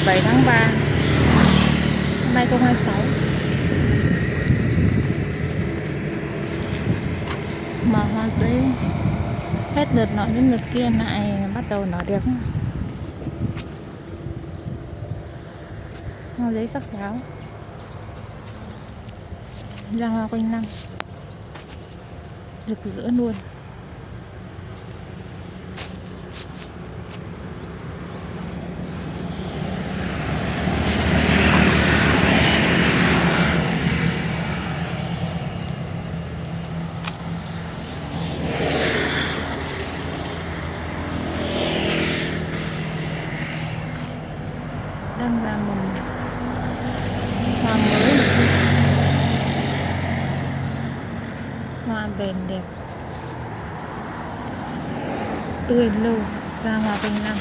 17 tháng 3 năm 2026. Mà hoa giấy hết lượt nọ đến lượt kia lại bắt đầu nở đẹp. Hoa giấy sắc pháo ra hoa quanh năm, rực rỡ luôn. Đang là mùa hoa mới, hoa bền đẹp, tươi lâu, ra hoa quanh năm.